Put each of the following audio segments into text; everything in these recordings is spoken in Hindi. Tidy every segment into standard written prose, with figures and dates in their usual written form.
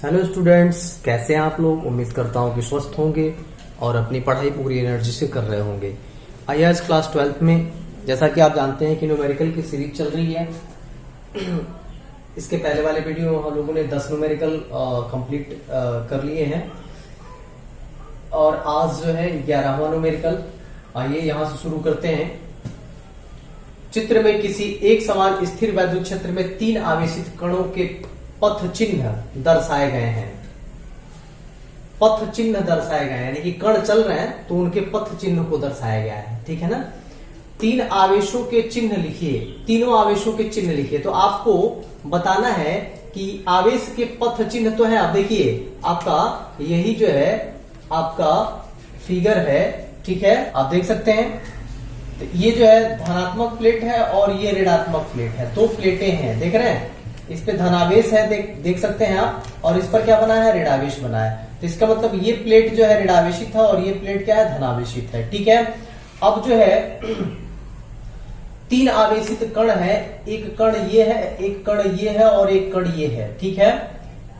हेलो स्टूडेंट्स, कैसे हैं आप लोग। उम्मीद करता हूं कि स्वस्थ होंगे और अपनी पढ़ाई पूरी एनर्जी से कर रहे होंगे। आईएएस क्लास 12 में जैसा कि आप जानते हैं कि न्यूमेरिकल की सीरीज चल रही है। इसके पहले वाले वीडियो हम लोगों ने 10 न्यूमेरिकल कंप्लीट कर लिए हैं और आज जो है 11वां न्यूमेरिकल। आइए यहां से शुरू करते हैं। चित्र में किसी एक समान स्थिर वैद्युत क्षेत्र में 3 आवेशित कणों के पथ चिन्ह दर्शाए गए हैं। पथ चिन्ह दर्शाए गए हैं यानी कि कण चल रहे हैं तो उनके पथ चिन्ह को दर्शाया गया है। ठीक है ना। 3 आवेशों के चिन्ह लिखिए, तीनों आवेशों के चिन्ह लिखिए। तो आपको बताना है कि आवेश के पथ चिन्ह तो है। आप देखिए आपका यही जो है आपका फिगर है। ठीक है, आप देख सकते हैं। तो ये जो है धनात्मक प्लेट है और ये ऋणात्मक प्लेट है। 2 प्लेटें हैं, देख रहे हैं। इस पे धनावेश है, देख सकते हैं आप, और इस पर क्या बना है, ऋणावेश बना है। तो इसका मतलब ये प्लेट जो है ऋणावेशित है और ये प्लेट क्या है, धनावेशित है। ठीक है। अब जो है 3 आवेशित कण है। एक कण ये है, एक कण ये है और एक कण ये है। ठीक है।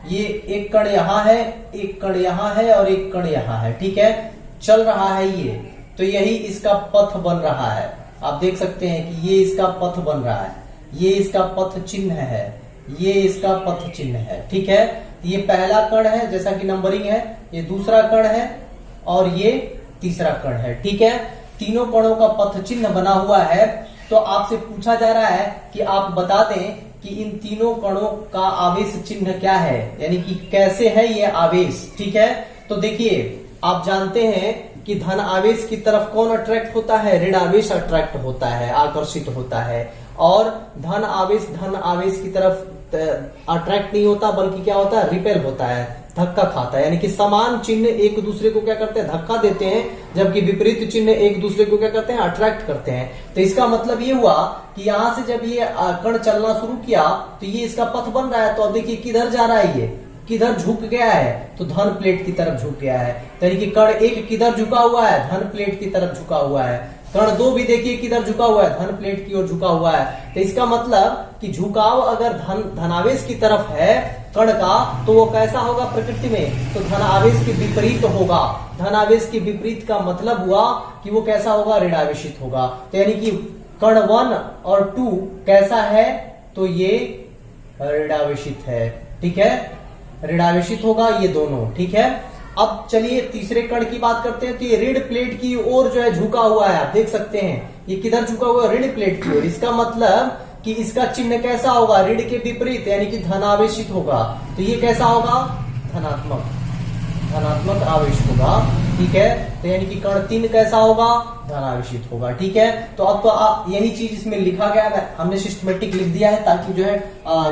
ये एक कण यहां है, एक कण यहां है और एक कण यहां है। ठीक है, चल रहा है ये। तो यही इसका पथ बन रहा है। आप देख सकते हैं कि ये इसका पथ बन रहा है। ये इसका पथ चिन्ह है, ये इसका पथ चिन्ह है। ठीक है। ये पहला कण है जैसा कि नंबरिंग है, ये दूसरा कण है और ये तीसरा कण है। ठीक है। तीनों कणों का पथ चिन्ह बना हुआ है। तो आपसे पूछा जा रहा है कि आप बता दें कि इन तीनों कणों का आवेश चिन्ह क्या है, यानी कि कैसे है ये आवेश। ठीक है। तो देखिए आप जानते हैं कि धन आवेश की तरफ कौन अट्रैक्ट होता है, ऋण आवेश अट्रैक्ट होता है, आकर्षित होता है। और धन आवेश की तरफ अट्रैक्ट नहीं होता बल्कि क्या होता है, रिपेल होता है, धक्का खाता है। यानी कि समान चिन्ह एक दूसरे को क्या करते हैं, धक्का देते हैं, जबकि विपरीत चिन्ह एक दूसरे को क्या करते हैं, अट्रैक्ट करते हैं। तो इसका मतलब ये हुआ कि यहां से जब ये कण चलना शुरू किया तो ये इसका पथ बन रहा है। तो अब देखिए किधर जा रहा है, ये किधर झुक गया है, तो धन प्लेट की तरफ झुक गया है। यानी कि कण 1 किधर झुका हुआ है, धन प्लेट की तरफ झुका हुआ है। कण 2 भी देखिए किधर झुका हुआ है, धन प्लेट की ओर झुका हुआ है। तो इसका मतलब कि झुकाव अगर धनावेश की तरफ है कण का, तो वो कैसा होगा प्रकृति में, तो धनावेश के विपरीत होगा। धनावेश के विपरीत का मतलब हुआ कि वो कैसा होगा, ऋणावेशित होगा। तो यानी कि कण 1 और 2 कैसा है, तो ये ऋणावेशित है। ठीक है, ऋणावेशित होगा ये दोनों। ठीक है। अब चलिए तीसरे कण की बात करते हैं। तो ये ऋण प्लेट की ओर जो है झुका हुआ है, आप देख सकते हैं ये किधर झुका हुआ है, ऋण प्लेट की ओर। इसका मतलब कि इसका चिन्ह कैसा होगा, ऋण के विपरीत, यानी कि धनावेशित होगा। तो ये कैसा होगा, धनात्मक आवेश होगा। ठीक है। तो यानी कि कण 3 कैसा होगा, धनावेशित होगा। ठीक है। तो अब तो यही चीज इसमें लिखा गया है, हमने सिस्टमेटिक लिख दिया है ताकि जो है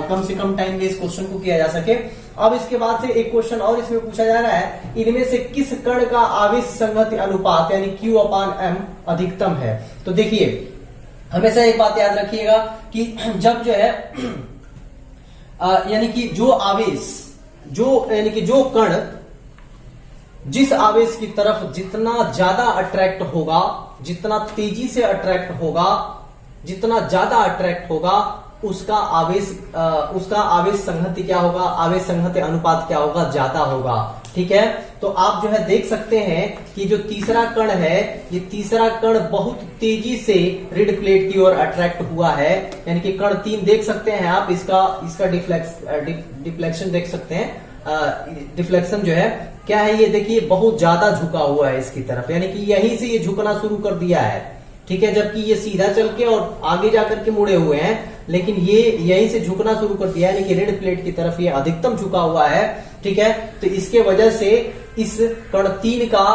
कम से कम टाइम में इस क्वेश्चन को किया जा सके। अब इसके बाद से एक क्वेश्चन और इसमें पूछा जा रहा है, इनमें से किस कण का आवेश संगति अनुपात यानी Q/M अधिकतम है। तो देखिए हमेशा एक बात याद रखिएगा कि जब जो है यानी कि जो आवेश यानी कि जो कण जिस आवेश की तरफ जितना ज्यादा अट्रैक्ट होगा, जितना तेजी से अट्रैक्ट होगा, जितना ज्यादा अट्रैक्ट होगा, उसका आवेश संगति क्या होगा, आवेश संगति अनुपात क्या होगा, ज्यादा होगा। ठीक है। तो आप जो है देख सकते हैं कि जो तीसरा कण है, ये तीसरा कण बहुत तेजी से ऋण प्लेट की ओर अट्रैक्ट हुआ है। यानी कि कण 3 देख सकते हैं आप, इसका डिफ्लेक्शन देख सकते हैं। डिफ्लेक्शन जो है क्या है, ये देखिए बहुत ज्यादा झुका हुआ है इसकी तरफ, यानी कि यहीं से ये झुकना शुरू कर दिया है। ठीक है। जबकि ये सीधा चल के और आगे जाकर के मुड़े हुए हैं, लेकिन ये यहीं से झुकना शुरू कर दिया है, यानी कि ऋण प्लेट की तरफ ये अधिकतम झुका हुआ है। ठीक है। तो इसके वजह से इस कण 3 का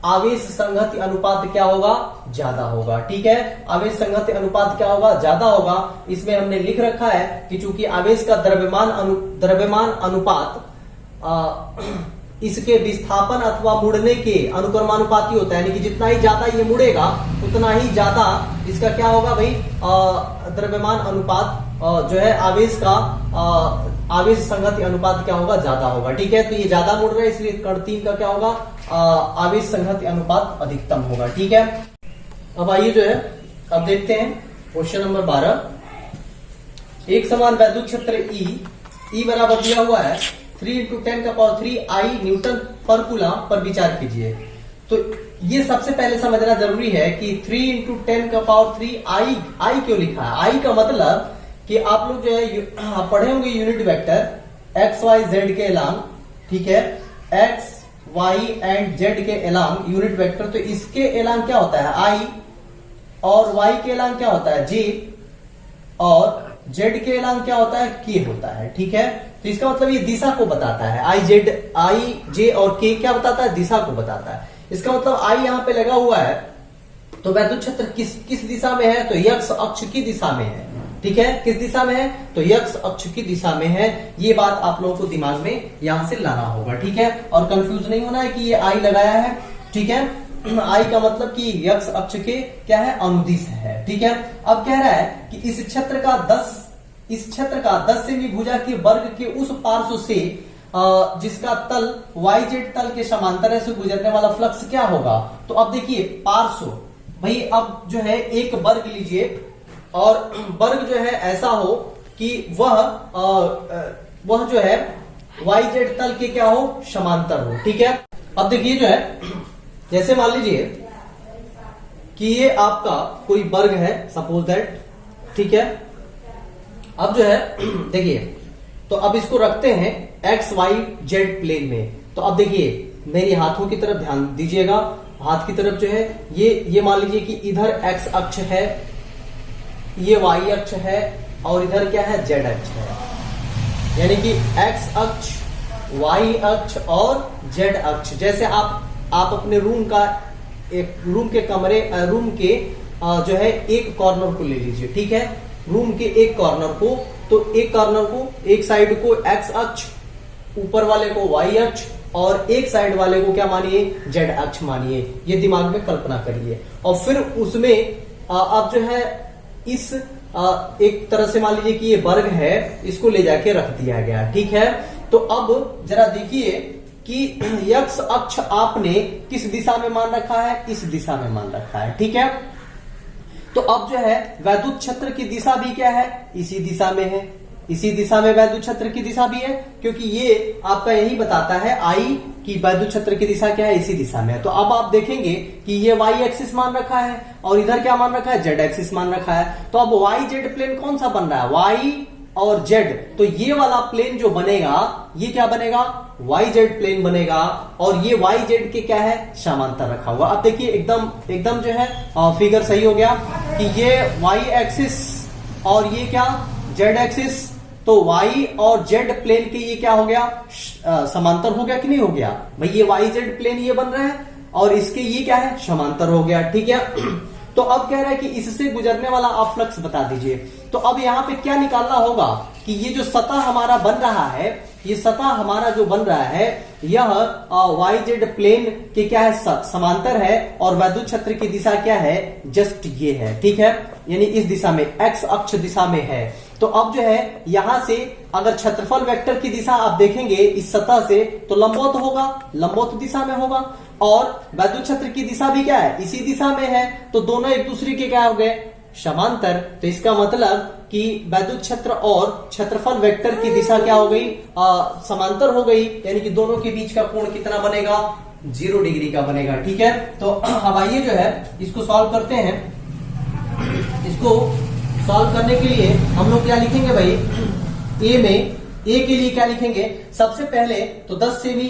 आवेश संगति अनुपात क्या होगा, ज्यादा होगा। ठीक है। आवेश संगति अनुपात क्या होगा, ज्यादा होगा। इसमें हमने लिख रखा है कि चूंकि आवेश का द्रव्यमान अनुपात इसके विस्थापन अथवा मुड़ने के अनुक्रमानुपाती होता है। यानी कि जितना ही ज्यादा ये मुड़ेगा उतना ही ज्यादा इसका क्या होगा भाई, द्रव्यमान अनुपात जो है आवेश संगति अनुपात क्या होगा, ज्यादा होगा। ठीक है। तो ये ज्यादा मुड़ रहा है, इसलिए कण 3 का क्या होगा, आवेश संगति अनुपात अधिकतम होगा। ठीक है। अब आइए जो है अब देखते हैं क्वेश्चन नंबर 12। एक समान वैद्युत क्षेत्र ई बराबर दिया हुआ है 3 आई न्यूटन पर कूलम पर विचार कीजिए। तो ये सबसे पहले समझना जरूरी है कि 3 आई क्यों लिखा है। आई का मतलब कि आप लोग जो है पढ़े होंगे unit vector x y z के एलांग, ठीक है, एक्स वाई एंड जेड के एलांग यूनिट वेक्टर। तो इसके एलांग क्या होता है आई, और वाई के एलांग क्या होता है जे, और जेड के एलांग क्या होता है के होता है, ठीक है। तो इसका मतलब ये दिशा को बताता है। आई जे और के क्या बताता है, दिशा को बताता है। इसका मतलब आई यहां पे लगा हुआ है तो वैद्युत क्षेत्र किस दिशा में है, तो यक्ष अक्ष की दिशा में है, ठीक है। किस दिशा में है, तो यक्ष अक्ष की दिशा में है। ये बात आप लोगों को दिमाग में यहां से लाना होगा, ठीक है। और कंफ्यूज नहीं होना है कि ये आई लगाया है, ठीक है। आई का मतलब कि यक्ष अक्ष के क्या है, अनुदिश है, ठीक है। अब कह रहा है कि इस क्षेत्र का 10 सेमी भुजा के वर्ग के उस पार्श्व से जिसका तल YZ तल के समांतर से गुजरने वाला फ्लक्स क्या होगा। तो अब देखिए पार्श्व, भाई अब जो है एक वर्ग लीजिए और वर्ग जो है ऐसा हो कि वह जो है YZ तल के क्या हो, समांतर हो, ठीक है। अब देखिए जो है जैसे मान लीजिए कि ये आपका कोई वर्ग है, सपोज दैट, ठीक है। अब जो है देखिए, तो अब इसको रखते हैं एक्स वाई जेड प्लेन में। तो अब देखिए मेरी हाथों की तरफ ध्यान दीजिएगा, हाथ की तरफ जो है ये मान लीजिए कि इधर एक्स अक्ष है, ये वाई अक्ष है, और इधर क्या है, जेड अक्ष है। यानी कि एक्स अक्ष, वाई अक्ष और जेड अक्ष। जैसे आप अपने रूम के जो है एक कॉर्नर को ले लीजिए, ठीक है। रूम के एक कॉर्नर को, तो एक साइड को एक्स अक्ष, ऊपर वाले को वाई अक्ष, और एक साइड वाले को क्या मानिए, जेड अक्ष मानिए। ये दिमाग में कल्पना करिए। और फिर उसमें अब जो है इस एक तरह से मान लीजिए कि ये वर्ग है, इसको ले जाके रख दिया गया, ठीक है। तो अब जरा देखिए कि यक्ष अक्ष आपने किस दिशा में मान रखा है, इस दिशा में मान रखा है, ठीक है। तो अब जो है वैद्युत क्षेत्र की दिशा भी क्या है, इसी दिशा में है। इसी दिशा में वैद्युत क्षेत्र की दिशा भी है, क्योंकि ये आपका यही बताता है आई की वैद्युत क्षेत्र की दिशा क्या है, इसी दिशा में है। तो अब आप देखेंगे कि ये वाई एक्सिस मान रखा है और इधर क्या मान रखा है, जेड एक्सिस मान रखा है। तो अब वाई जेड प्लेन कौन सा बन रहा है, वाई और जेड। तो ये वाला प्लेन जो बनेगा, ये क्या बनेगा, वाई जेड प्लेन बनेगा, और ये वाई जेड के क्या है, समांतर रखा हुआ। अब देखिए एकदम जो है फिगर सही हो गया कि ये वाई एक्सिस और ये क्या, जेड एक्सिस। तो वाई और जेड प्लेन के ये क्या हो गया, समांतर हो गया कि नहीं हो गया। भाई ये वाई जेड प्लेन ये बन रहा है और इसके ये क्या है, समांतर हो गया, ठीक है। तो अब कह रहा है कि इससे गुजरने वाला आप फ्लक्स बता दीजिए। तो अब यहाँ पे क्या निकालना होगा कि ये जो सतह हमारा बन रहा है, ये सतह हमारा जो बन रहा है, यह वाई जेड प्लेन के क्या है, समांतर है, और वैद्युत क्षेत्र की दिशा क्या है, जस्ट ये है, ठीक है। यानी इस दिशा में, एक्स अक्ष दिशा में है। तो अब जो है यहां से अगर क्षेत्रफल वेक्टर की दिशा आप देखेंगे इस सतह से, तो लंबवत होगा, लंबवत दिशा में होगा, और वैद्युत क्षेत्र की दिशा भी क्या है, इसी दिशा में है। तो दोनों एक दूसरे के क्या हो गए, समांतर। तो इसका मतलब कि वैद्युत क्षेत्र और क्षेत्रफल वेक्टर की दिशा क्या हो गई, समांतर हो गई। यानी कि दोनों के बीच का कोण कितना बनेगा, 0 डिग्री का बनेगा, ठीक है। तो अब आइए जो है इसको सॉल्व करते हैं। इसको सॉल्व करने के लिए हम लोग क्या लिखेंगे भाई, ए के लिए क्या लिखेंगे, सबसे पहले तो 10 सेमी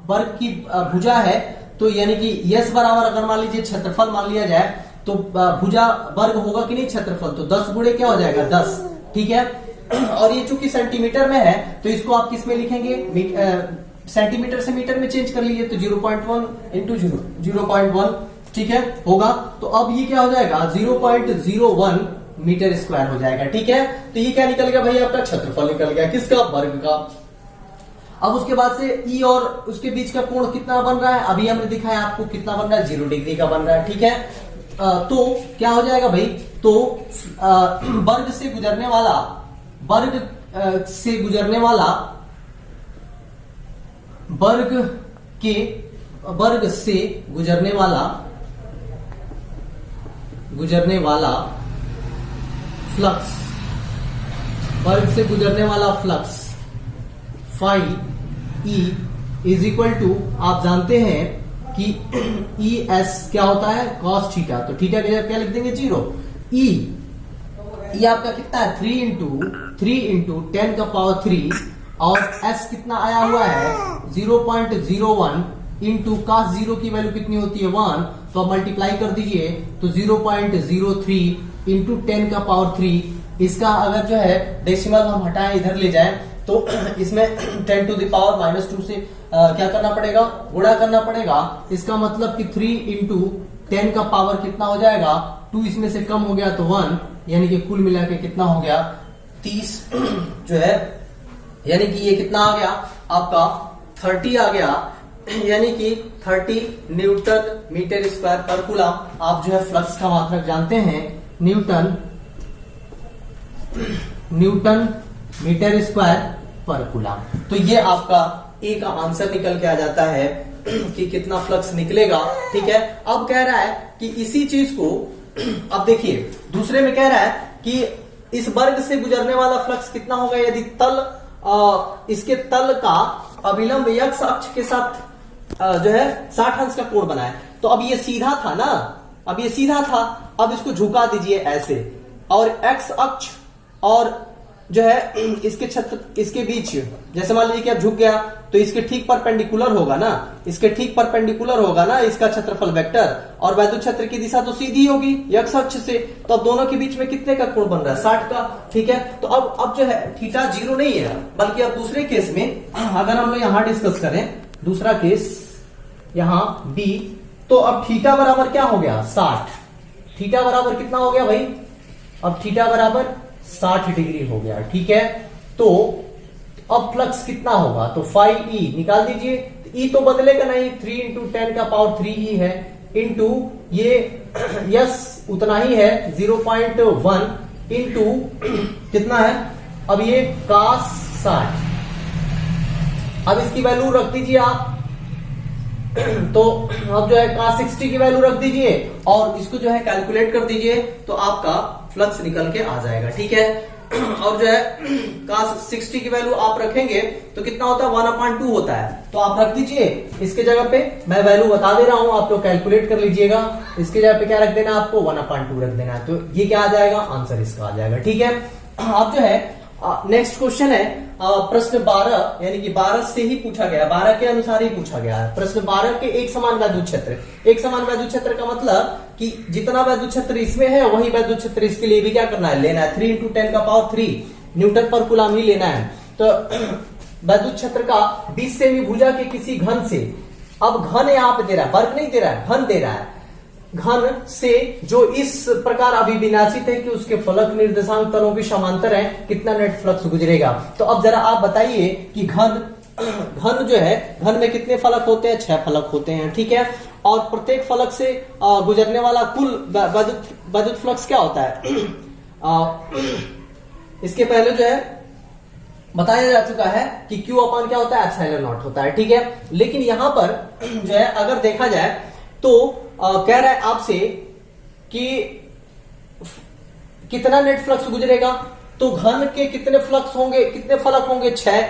वर्ग की भुजा है। तो यानी कि यस बराबर अगर मान लीजिए क्षेत्रफल मान लिया जाए, तो भुजा वर्ग होगा कि नहीं, क्षेत्रफल तो 10 गुणे क्या हो जाएगा, 10, ठीक है। और ये चूंकि सेंटीमीटर में है तो इसको आप किस में लिखेंगे, सेंटीमीटर से मीटर में चेंज कर लीजिए। तो 0.1 इंटू 0.1, ठीक है, होगा। तो अब ये क्या हो जाएगा, 0.01 मीटर स्क्वायर हो जाएगा, ठीक है। तो ये क्या निकल गया भाई, आपका क्षेत्रफल निकल गया, किसका, वर्ग का। अब उसके बाद से ई और उसके बीच का कोण कितना बन रहा है, अभी हमने दिखाया आपको कितना बन रहा है, 0 डिग्री का बन रहा है, ठीक है। तो क्या हो जाएगा भाई, तो वर्ग से गुजरने वाला phi E is equal to, आप जानते हैं कि ई एस क्या होता है, कॉस थीटा, तो थीटा की जगह क्या लिख देंगे 0। ई आपका कितना है 3 इंटू 10 का पावर 3 और एस कितना आया हुआ है 0.01 इंटू कॉस 0 की वैल्यू कितनी होती है 1, तो आप मल्टीप्लाई कर दीजिए तो 0.03 इंटू 10 का पावर 3। इसका अगर जो है डेसिमल हम हटाएं इधर ले जाएं तो इसमें 10 टू द पावर -2 से क्या करना पड़ेगा, गुणा करना पड़ेगा। इसका मतलब कि 3 इंटू 10 का पावर कितना हो जाएगा 2, इसमें से कम हो गया तो 1, यानी कि कुल मिला के कितना हो गया 30 जो है, यानी कि ये कितना आ गया आपका 30 आ गया, यानी कि 30 न्यूटन मीटर स्क्वायर पर कूलम। आप जो है फ्लक्स का मात्रक जानते हैं न्यूटन मीटर स्क्वायर पर कूलम। तो ये आपका ए का आंसर निकल के आ जाता है कि कितना फ्लक्स निकलेगा। ठीक है, अब कह रहा है कि इसी चीज को अब देखिए दूसरे में कह रहा है कि इस वर्ग से गुजरने वाला फ्लक्स कितना होगा यदि इसके तल का अभिलंब x अक्ष के साथ जो है 60 अंश का कोण बनाए। तो अब ये सीधा था ना, अब ये सीधा था, अब इसको झुका दीजिए ऐसे, और x अक्ष और जो है इसके बीच, जैसे मान लीजिए कि अब झुक गया तो इसके ठीक परपेंडिकुलर होगा ना, इसके ठीक परपेंडिकुलर होगा ना इसका क्षेत्रफल वेक्टर, और वैद्युत क्षेत्र की दिशा तो सीधी होगी x अक्ष से, तो अब दोनों के बीच में कितने का कोण बन रहा है 60 का। ठीक है, तो अब जो है थीटा 0 नहीं है, बल्कि अब दूसरे केस में अगर हम लोग यहां डिस्कस करें, दूसरा केस यहां B, तो अब थीटा बराबर क्या हो गया 60। थीटा बराबर कितना हो गया भाई, अब थीटा बराबर 60 डिग्री हो गया। ठीक है, तो अब फ्लक्स कितना होगा, तो फाई ई निकाल दीजिए, ई तो बदलेगा नहीं, 3 इंटू 10 का पावर 3 ई है, इंटू ये यस उतना ही है 0.1 इंटू कितना है, अब ये cos 60, अब इसकी वैल्यू रख दीजिए आप, तो अब जो है cos 60 की वैल्यू रख दीजिए और इसको जो है कैलकुलेट कर दीजिए, तो आपका फ्लक्स निकल के आ जाएगा। ठीक है, और जो है cos 60 की वैल्यू आप रखेंगे तो कितना होता है 1/2 होता है, तो आप रख दीजिए इसके जगह पे, मैं वैल्यू बता दे रहा हूं, आप लोग कैलकुलेट कर लीजिएगा। इसके जगह पे क्या रख देना आपको 1/2 रख देना है, तो ये क्या आ जाएगा आंसर इसका आ जाएगा। ठीक है, अब जो है नेक्स्ट क्वेश्चन है प्रश्न 12, यानी कि 12 से ही पूछा गया, 12 के अनुसार ही पूछा गया है। प्रश्न 12 के एक समान वैद्युत क्षेत्र, एक समान वैद्युत क्षेत्र का मतलब कि जितना वैद्युत क्षेत्र इसमें है वही वैद्युत क्षेत्र इसके लिए भी क्या करना है, लेना है, 3 इंटू 10 का पावर 3 न्यूटन पर कूलम ही लेना है। तो वैद्युत क्षेत्र का 20 सेमी भुजा के किसी घन से, अब घन यहाँ पे दे रहा है, वर्ग नहीं दे रहा है, घन दे रहा है, घन से जो इस प्रकार अभिविन्यासित है कि उसके फलक निर्देशांक तलों के समांतर है, कितना नेट फ्लक्स गुजरेगा। तो अब जरा आप बताइए कि घन जो है, घन में कितने फलक होते हैं, 6 फलक होते हैं। ठीक है, और प्रत्येक फलक से गुजरने वाला कुल वैद्युत फ्लक्स क्या होता है इसके पहले जो है बताया जा चुका है कि Q अपान क्या होता है, एप्सिलॉन नॉट होता है। ठीक है, लेकिन यहां पर जो है अगर देखा जाए तो कह रहा है आपसे कि कितना नेट फ्लक्स गुजरेगा, तो घन के कितने फ्लक्स होंगे, कितने फलक होंगे 6,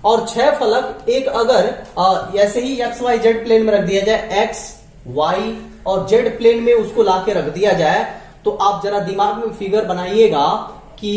और 6 फलक एक अगर ऐसे ही एक्स वाई जेड प्लेन में रख दिया जाए, एक्स वाई और जेड प्लेन में उसको लाके रख दिया जाए, तो आप जरा दिमाग में फिगर बनाइएगा कि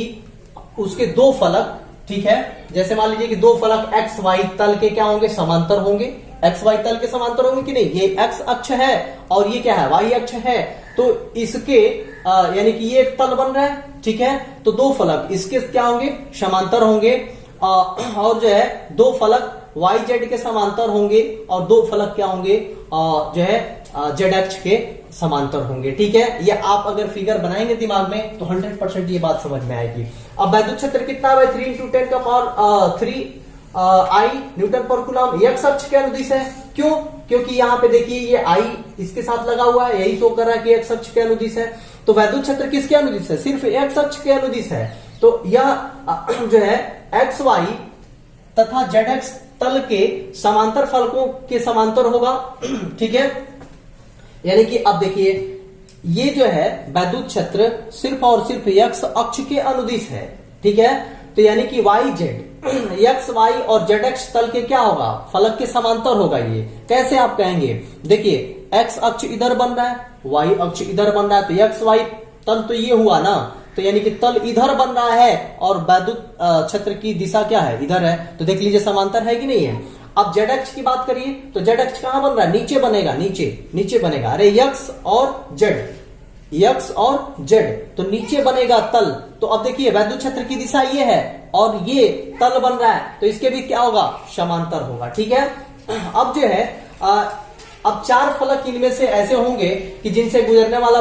उसके 2 फलक, ठीक है, जैसे मान लीजिए कि 2 फलक एक्स वाई तल के क्या होंगे, समांतर होंगे, एक्स वाई तल के समांतर होंगे कि नहीं, ये एक्स अक्ष है और ये क्या है वाई अक्ष है, तो इसके यानी कि ये एक तल बन रहा है। ठीक है, तो 2 फलक इसके क्या होंगे, समांतर होंगे, और जो है 2 फलक वाई जेड के समांतर होंगे और 2 फलक क्या होंगे जो है जेड अक्ष के समांतर होंगे। ठीक है, ये आप अगर फिगर बनाएंगे दिमाग में तो 100% ये बात समझ में आएगी। अब वैद्युत क्षेत्र कितना है, 3 इंटू 10 का पावर 3 आई न्यूटन पर कूलम, एक्स अक्ष के अनुदिश है। क्यों, क्योंकि यहाँ पे देखिए ये आई इसके साथ लगा हुआ है, यही शो कर रहा है कि एक्स अक्ष के अनुदिश है। तो वैद्युत क्षेत्र किसके अनुदिश है, सिर्फ एक्स अक्ष के अनुदिश है। तो यह जो है एक्स वाई तथा जेड एक्स तल के समांतर फलकों के समांतर होगा। ठीक है, यानी कि अब देखिए ये जो है वैद्युत क्षेत्र सिर्फ और सिर्फ एक्स अक्ष के अनुदिश है। ठीक है, तो यानी कि वाई जेड एक्स वाई और जेड एक्स तल के क्या होगा, फलक के समांतर होगा। ये कैसे आप कहेंगे, देखिए एक्स अक्ष इधर बन रहा है, वाई अक्ष इधर बन रहा है, तो एक्स वाई तल तो ये हुआ ना, तो यानी कि तल इधर बन रहा है और वैद्युत क्षेत्र की दिशा क्या है, इधर है, तो देख लीजिए समांतर है कि नहीं है। अब जेड अक्ष की बात करिए तो जेड अक्ष कहां बन रहा है, नीचे बनेगा, नीचे बनेगा। अरे यक्स और जेड, यक्स और जेड, तो नीचे बनेगा तल। तो अब देखिए वैद्युत क्षेत्र की दिशा ये है और ये तल बन रहा है, तो इसके भी क्या होगा, समांतर होगा। ठीक है, अब जो है अब चार फलक इनमें से ऐसे होंगे कि जिनसे गुजरने वाला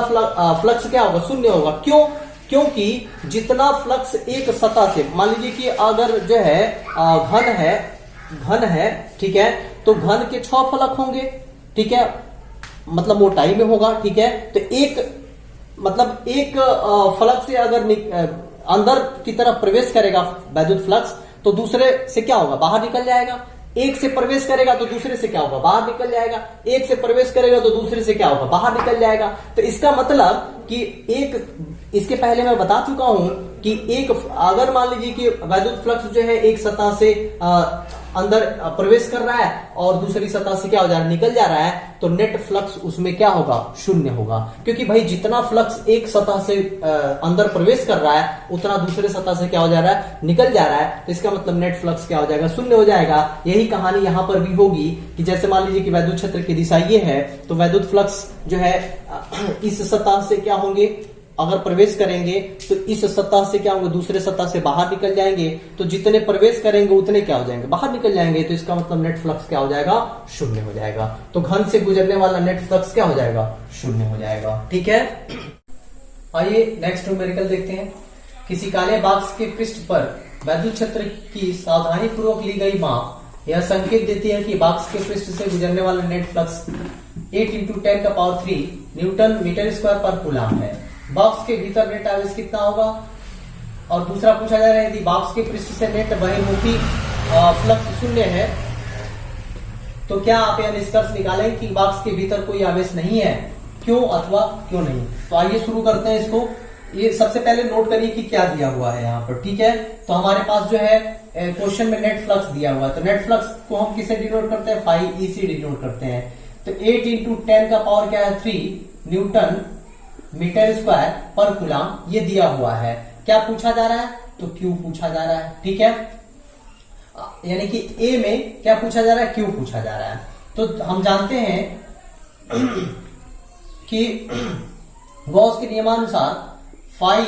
फ्लक्स क्या होगा, शून्य होगा। क्यों, क्योंकि जितना फ्लक्स एक सतह से, मान लीजिए कि अगर जो है घन है, ठीक है, तो घन के 6 फलक होंगे, ठीक है, मतलब मोटाई में होगा, ठीक है, तो एक फलक से अगर अंदर की तरफ प्रवेश करेगा वैद्युत फ्लक्स, तो दूसरे से क्या होगा, बाहर निकल जाएगा। एक से प्रवेश करेगा तो दूसरे से क्या होगा, बाहर निकल जाएगा। एक से प्रवेश करेगा तो दूसरे से क्या होगा, बाहर निकल जाएगा। तो इसका मतलब कि इसके पहले मैं बता चुका हूं कि अगर मान लीजिए कि वैद्युत फ्लक्स जो है एक सतह से अंदर प्रवेश कर रहा है और दूसरी सतह से क्या हो जा रहा है, निकल जा रहा है, तो नेट फ्लक्स उसमें क्या होगा, शून्य होगा। क्योंकि भाई जितना फ्लक्स एक सतह से अंदर प्रवेश कर रहा है उतना दूसरे सतह से क्या हो जा रहा है, निकल जा रहा है, तो इसका मतलब नेट फ्लक्स क्या हो जाएगा, शून्य हो जाएगा। यही कहानी यहां पर भी होगी कि जैसे मान लीजिए कि वैद्युत क्षेत्र की दिशा ये है, तो वैद्युत फ्लक्स जो है इस सतह से क्या होंगे, अगर प्रवेश करेंगे तो इस सतह से क्या होंगे, दूसरे सतह से बाहर निकल जाएंगे, तो जितने प्रवेश करेंगे उतने क्या हो जाएंगे, बाहर निकल जाएंगे, तो इसका मतलब नेट फ्लक्स क्या हो जाएगा, शून्य हो जाएगा। तो घन से गुजरने वाला नेट फ्लक्स क्या हो जाएगा, शून्य हो जाएगा। ठीक है, आइए नेक्स्ट न्यूमेरिकल देखते हैं। किसी काले बॉक्स के पृष्ठ पर वैद्युत क्षेत्र की सावधानी पूर्वक ली गई माप यह संकेत देती है कि बॉक्स के पृष्ठ से गुजरने वाला net flux 8 × 10⁻³ newton metre square पर कूलम है। बॉक्स के भीतर नेट आवेश कितना होगा। और दूसरा पूछा जा रहा है यदि बॉक्स के पृष्ठ से नेट बहिर्मुखी फ्लक्स शून्य है तो क्या आप यह निष्कर्ष निकालेंगे कि बॉक्स के भीतर कोई आवेश नहीं है, क्यों अथवा क्यों नहीं। तो आइए शुरू करते हैं इसको। ये सबसे पहले नोट करिए कि क्या दिया हुआ है यहाँ पर, ठीक है। तो हमारे पास जो है क्वेश्चन में नेट फ्लक्स दिया हुआ है, तो नेट फ्लक्स को हम किसे डिनोट करते हैं, phi e से डिनोट करते हैं। तो 8 × 10⁻³ क्या है, 3 न्यूटन मीटर स्क्वायर पर कूलम ये दिया हुआ है। क्या पूछा जा रहा है, तो क्यू पूछा जा रहा है, ठीक है। यानी कि ए में क्या पूछा जा रहा है, क्यू पूछा जा रहा है। तो हम जानते हैं कि गॉस के नियमानुसार phi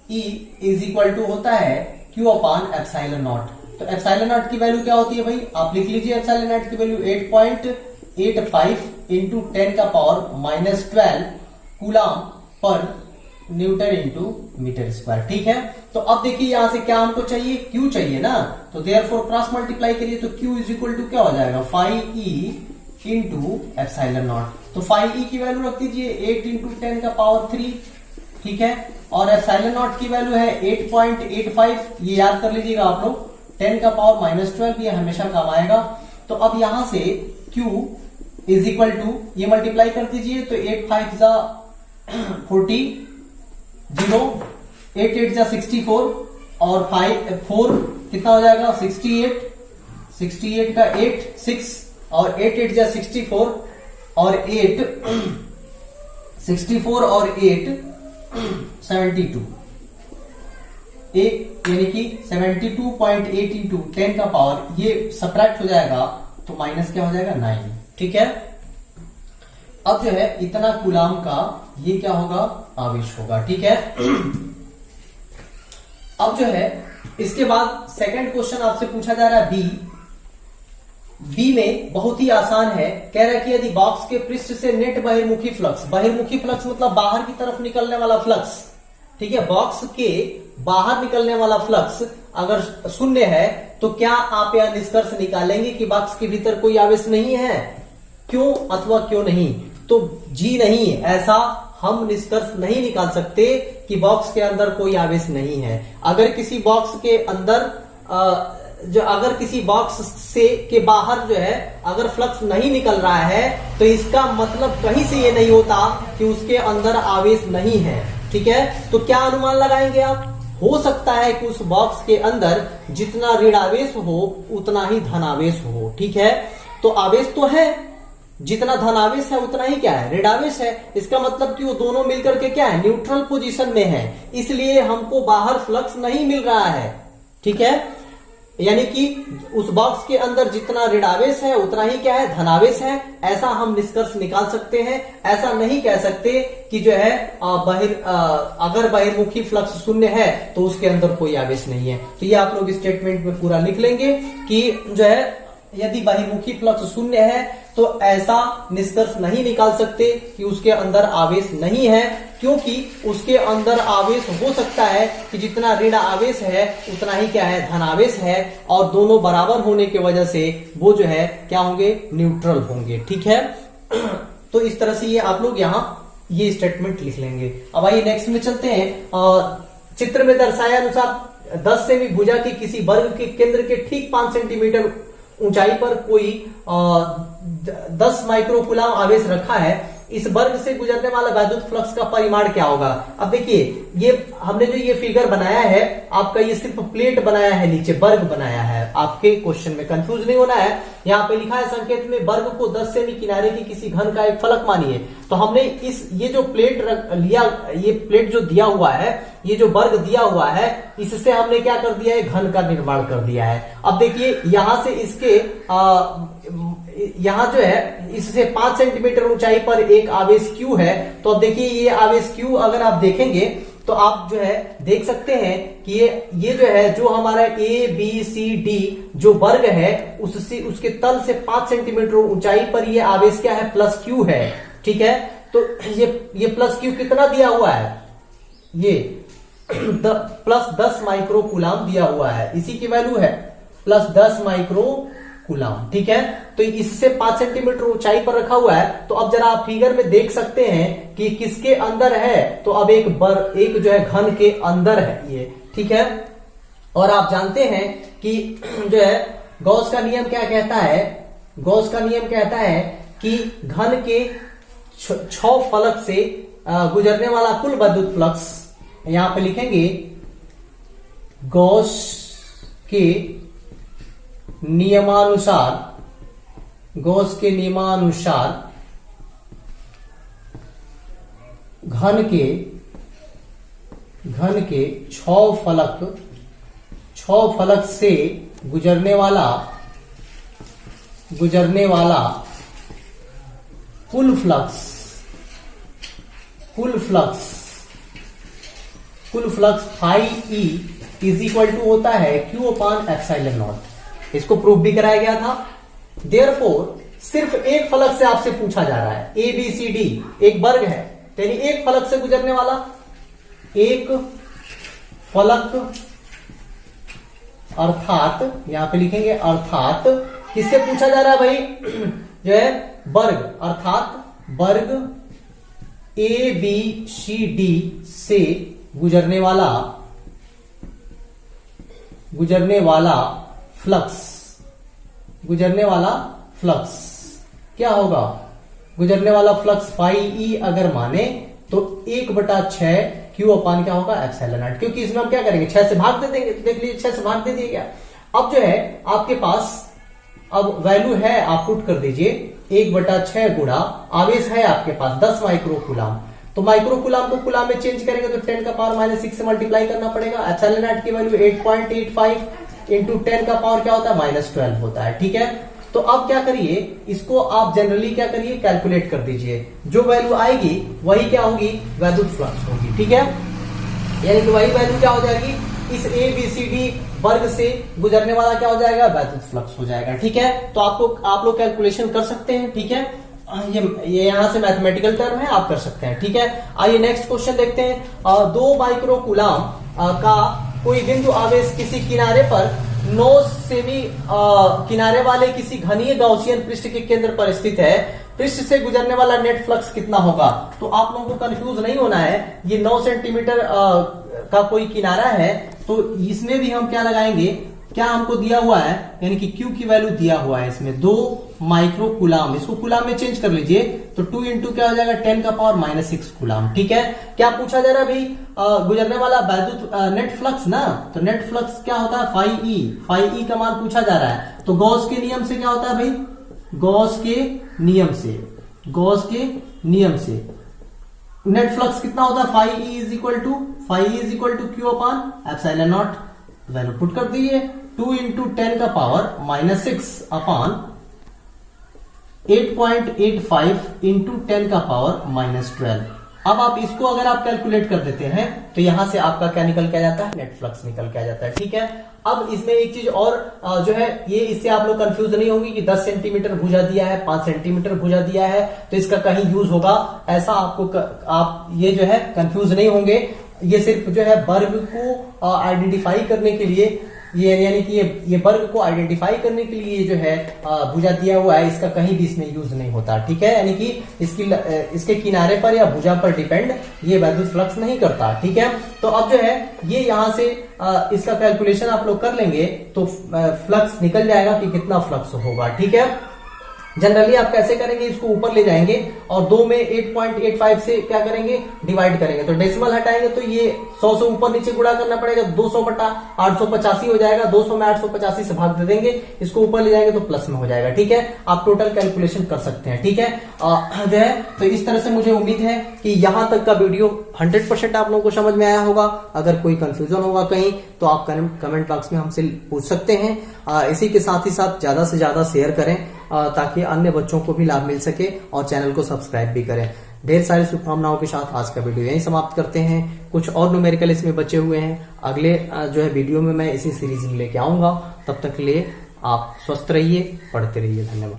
e = होता है Q/ε0। तो ε0 की वैल्यू क्या होती है भाई, आप लिख लीजिए ε0 की वैल्यू 8.85 × 10⁻⁻12 कूलम पर न्यूटन × मीटर स्क्वायर, ठीक है। तो अब देखिए यहां से क्या हमको चाहिए, Q चाहिए ना, तो देयरफॉर क्रॉस मल्टीप्लाई करिए तो Q = क्या हो जाएगा, phi e × ε0। तो phi e की वैल्यू रख दीजिए 8 × 10⁻³ ठीक है, और ε0 की वैल्यू है 8.85, ये याद कर लीजिएगा आप लोग, 10⁻⁻12 ये हमेशा काम आएगा। तो अब यहां से Q = ये मल्टीप्लाई कर दीजिए तो 8 5 जा 40, 0 8 8 जा 64 और 4 कितना हो जाएगा 68 का 8 6 और 8 8 जा 64 और 8 64 और 8 72 यानी कि 72.8 × 10 का पावर ये सब्ट्रैक्ट हो जाएगा तो माइनस क्या हो जाएगा 9, ठीक है। अब जो है इतना कूलम का ये क्या होगा, आवेश होगा, ठीक है। अब जो है इसके बाद सेकंड क्वेश्चन आपसे पूछा जा रहा है बी में बहुत ही आसान है। कह रहा है कि यदि बॉक्स के पृष्ठ से नेट बहिर्मुखी फ्लक्स मतलब बाहर की तरफ निकलने वाला फ्लक्स, ठीक है, बॉक्स के बाहर निकलने वाला फ्लक्स अगर शून्य है तो क्या आप यह निष्कर्ष निकालेंगे कि बॉक्स के भीतर कोई आवेश नहीं है, क्यों अथवा क्यों नहीं। तो जी नहीं, ऐसा हम निष्कर्ष नहीं निकाल सकते कि बॉक्स के अंदर कोई आवेश नहीं है। अगर किसी बॉक्स के अंदर अगर किसी बॉक्स से के बाहर जो है अगर फ्लक्स नहीं निकल रहा है तो इसका मतलब कहीं से ये नहीं होता कि उसके अंदर आवेश नहीं है, ठीक है। तो क्या अनुमान लगाएंगे आप, हो सकता है कि उस बॉक्स के अंदर जितना ऋणावेश हो उतना ही धनावेश हो। ठीक है, तो आवेश तो है, जितना धनावेश है उतना ही क्या है, ऋणावेश है। इसका मतलब कि वो दोनों मिलकर के क्या है, न्यूट्रल पोजीशन में है, इसलिए हमको बाहर फ्लक्स नहीं मिल रहा है। ठीक है, यानी कि उस बॉक्स के अंदर जितना ऋणावेश है उतना ही क्या है, धनावेश है। ऐसा हम निष्कर्ष निकाल सकते हैं। ऐसा नहीं कह सकते कि जो है अगर बहिर्मुखी फ्लक्स शून्य है तो उसके अंदर कोई आवेश नहीं है। तो ये आप लोग स्टेटमेंट में पूरा लिख लेंगे कि जो है यदि बहिर्मुखी फ्लक्स शून्य है तो ऐसा निष्कर्ष नहीं निकाल सकते कि उसके अंदर आवेश नहीं है, क्योंकि उसके अंदर आवेश हो सकता है कि जितना ऋण आवेश है उतना ही क्या है, धनावेश है, और दोनों बराबर होने की वजह से वो जो है क्या होंगे, न्यूट्रल होंगे। ठीक है, तो इस तरह से ये आप लोग यहाँ ये स्टेटमेंट लिख लेंगे। अब आइए नेक्स्ट में चलते हैं। चित्र में दर्शाया अनुसार 10 सेमी भुजा के किसी वर्ग के केंद्र के ठीक 5 सेंटीमीटर ऊंचाई पर कोई 10 माइक्रोकूलम आवेश रखा है। इस वर्ग से गुजरने वाला वैद्युत फ्लक्स का परिमाण क्या होगा। अब देखिए ये हमने जो ये फिगर बनाया है आपका, ये सिर्फ प्लेट बनाया है, नीचे वर्ग बनाया है। आपके क्वेश्चन में कंफ्यूज नहीं होना है। यहाँ पे लिखा है संकेत में वर्ग को 10 सेमी किनारे की किसी घन का एक फलक मानिए। तो हमने ये जो प्लेट लिया, ये प्लेट जो दिया हुआ है, ये जो वर्ग दिया हुआ है, इससे हमने क्या कर दिया है, घन का निर्माण कर दिया है। अब देखिए यहां से इसके यहां जो है इससे 5 सेंटीमीटर ऊंचाई पर एक आवेश Q है। तो अब देखिए ये आवेश Q अगर आप देखेंगे तो आप जो है देख सकते हैं कि ये जो है, जो हमारा ABCD जो वर्ग है उससे उसके तल से 5 सेंटीमीटर ऊंचाई पर ये आवेश क्या है, प्लस Q है। ठीक है, तो ये प्लस Q कितना दिया हुआ है, ये प्लस 10 माइक्रोकूलम दिया हुआ है, इसी की वैल्यू है प्लस 10 माइक्रोकूलम। ठीक है, तो इससे 5 सेंटीमीटर ऊंचाई पर रखा हुआ है। तो अब जरा आप फिगर में देख सकते हैं कि किसके अंदर है, तो अब एक जो है घन के अंदर है ये। ठीक है, और आप जानते हैं कि जो है गॉस का नियम क्या कहता है, गॉस का नियम कहता है कि घन के 6 फलक से गुजरने वाला कुल विद्युत फ्लक्स, यहां पे लिखेंगे गॉस के नियमानुसार, गॉस के नियमानुसार घन के 6 फलक से गुजरने वाला कुल flux phi E is equal to होता है Q/ε0। इसको प्रूफ भी कराया गया था। देयरफॉर सिर्फ एक फलक से आपसे पूछा जा रहा है, ABCD एक वर्ग है, यानी एक फलक से गुजरने वाला एक फलक, अर्थात यहां पे लिखेंगे अर्थात किससे पूछा जा रहा है भाई, जो है वर्ग, अर्थात वर्ग ABCD से गुजरने वाला फ्लक्स क्या होगा, गुजरने वाला फ्लक्स फाई ई अगर माने तो 1/6 Q/, क्या होगा, ε0। क्योंकि इसमें हम क्या करेंगे, 6 से भाग दे देंगे। देख लीजिए 6 से भाग दे दिए गया। अब जो है आपके पास अब वैल्यू है, आप पुट कर दीजिए 1/6 गुणा आवेश है आपके पास 10 माइक्रोकूलम। तो माइक्रोकूलम को कूलम में चेंज करेंगे तो 10⁻⁻6 से मल्टीप्लाई करना पड़ेगा। ε0 की वैल्यू 8.85 इंटू 10 का पावर क्या होता है, -12 होता है। ठीक है, तो अब क्या करिए, इसको आप जनरली क्या करिए, कैलकुलेट कर दीजिए। जो वैल्यू आएगी वही क्या होगी, वैद्युत फ्लक्स होगी। ठीक है, यानी कि वही वैल्यू क्या हो जाएगी, इस ABCD वर्ग से गुजरने वाला क्या हो जाएगा, वैद्युत फ्लक्स हो जाएगा। ठीक है, तो आप लोग कैलकुलेशन कर सकते हैं। ठीक है, ये यहां से मैथमेटिकल टर्म है, आप कर सकते हैं। ठीक है, आइए नेक्स्ट क्वेश्चन देखते हैं। 2 माइक्रोकूलम का कोई बिंदु आवेश किसी किनारे पर 9 सेमी किनारे वाले किसी घनीय गॉसियन पृष्ठ के केंद्र पर स्थित है। पृष्ठ से गुजरने वाला नेट फ्लक्स कितना होगा। तो आप लोगों को कंफ्यूज नहीं होना है, ये 9 सेंटीमीटर का कोई किनारा है, तो इसमें भी हम क्या लगाएंगे, क्या हमको दिया हुआ है, यानी कि Q की वैल्यू दिया हुआ है इसमें 2 माइक्रो कुलाम, इसको कुलाम में चेंज कर लीजिए तो 2 इंटू क्या हो जाएगा 10 का पावर -6 कुलाम। ठीक है, क्या पूछा जा रहा है भाई, गुजरने वाला वैद्युत नेट फ्लक्स ना, तो नेट फ्लक्स क्या होता है फाई ई का मान पूछा जा रहा है। तो गॉस के नियम से क्या होता है भाई, गॉस के नियम से नेट फ्लक्स कितना होता है, phi E is equal to Q upon epsilon naught, value put कर दीजिए 2 इंटू 10 का पावर -6 अपान 8.85 इंटू 10 का पावर -12। अब आप इसको अगर आप कैलकुलेट कर देते हैं तो यहां से आपका क्या निकल के आ जाता है, नेट फ्लक्स निकल के आ जाता है। ठीक है, अब इसमें एक चीज और जो है, ये इससे आप लोग कंफ्यूज नहीं होंगे कि 10 सेंटीमीटर भुजा दिया है, 5 सेंटीमीटर भुजा दिया है तो इसका कहीं यूज होगा, ऐसा आपको आप ये जो है कंफ्यूज नहीं होंगे। ये सिर्फ जो है वर्ग को आइडेंटिफाई करने के लिए, ये यानी कि ये वर्ग को आइडेंटिफाई करने के लिए जो है भुजा दिया हुआ है, इसका कहीं भी इसमें यूज नहीं होता। ठीक है, यानी कि इसके किनारे पर या भुजा पर डिपेंड ये वैद्युत फ्लक्स नहीं करता। ठीक है, तो अब जो है ये यहां से इसका कैलकुलेशन आप लोग कर लेंगे तो फ्लक्स निकल जाएगा कि कितना फ्लक्स होगा। ठीक है, जनरली आप कैसे करेंगे, इसको ऊपर ले जाएंगे और 2 में 8.85 से क्या करेंगे, डिवाइड करेंगे, तो डेसिमल हटाएंगे तो ये 100 से ऊपर नीचे गुणा करना पड़ेगा, 200 बटा 885 हो जाएगा, 200 में 885 से भाग दे देंगे, इसको ऊपर ले जाएंगे तो प्लस में हो जाएगा। ठीक है, आप टोटल कैलकुलेशन कर सकते हैं। ठीक है, जो है तो इस तरह से मुझे उम्मीद है कि यहां तक का वीडियो 100% आप लोगों को समझ में आया होगा। अगर कोई कंफ्यूजन होगा कहीं तो आप कमेंट बॉक्स में हमसे पूछ सकते हैं। इसी के साथ ही साथ ज्यादा से ज्यादा शेयर करें ताकि अन्य बच्चों को भी लाभ मिल सके और चैनल को सब्सक्राइब भी करें। ढेर सारी शुभकामनाओं के साथ आज का वीडियो यहीं समाप्त करते हैं। कुछ और न्यूमेरिकल इसमें बचे हुए हैं, अगले जो है वीडियो में मैं इसी सीरीज में लेके आऊंगा। तब तक के लिए आप स्वस्थ रहिए, पढ़ते रहिए। धन्यवाद।